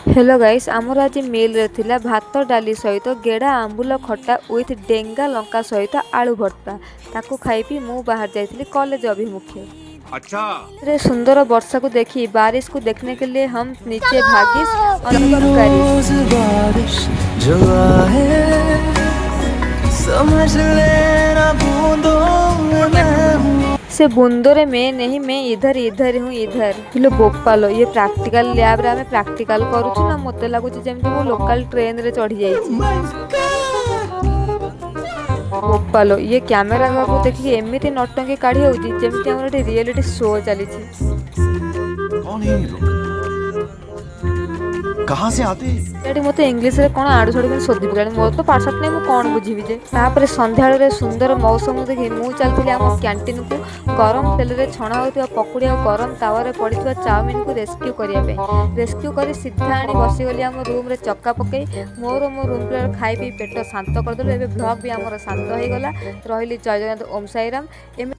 Hello guys आमर आज mail रे थिला भात डाली सहित गेड़ा आंबुल खट्टा विथ डेंगा लंका सहित आलू भर्ता ताकू खाई पी मु बाहर जाइली कॉलेज अभिमुखे। अच्छा। रे सुंदर वर्षा को देखी बारिश को देखने के लिए हम नीचे भागिस अनुभव करिस। बारिश जो आए समझ लेना बूंदों में मैं हूँ। से बूंदोरे में नहीं मैं इधर इधर हूँ इधर किलो बोपालो ये प्रैक्टिकल लैब रे हमें प्रैक्टिकल करूछु ना मते लागुची जेमति मो लोकल ट्रेन रे चढ़ी जाईची। बोपालो ये कैमरा को देखि एमिति नटंकी काढी होउची जेमति हमर एठी रियलिटी शो चली छी। कौन है ये लोग? कहाँ से आते हैं? एठी मते इंग्लिश रे कोन आडू छडी सोदी पकानी मोर तो पाठशाठ नै मु कोन बुझीबी जे। तापर संध्याळे रे सुंदर मौसम देखि मु चलथिले हम कैंटीन को गरम तेल रे छणा होतिया पकुड़ी और गरम तावा रे पड़िथिया चाउमीन को रेस्क्यू करिया पे रेस्क्यू करी सीधा आनी बसी गली हम रूम रे चक्का पकई मोर मो रूम रे खाई पी पेट शांत कर देलु। एबे ब्लॉग भी हमर शांत होई गला रहिली जय जगन्नाथ ओम साईराम।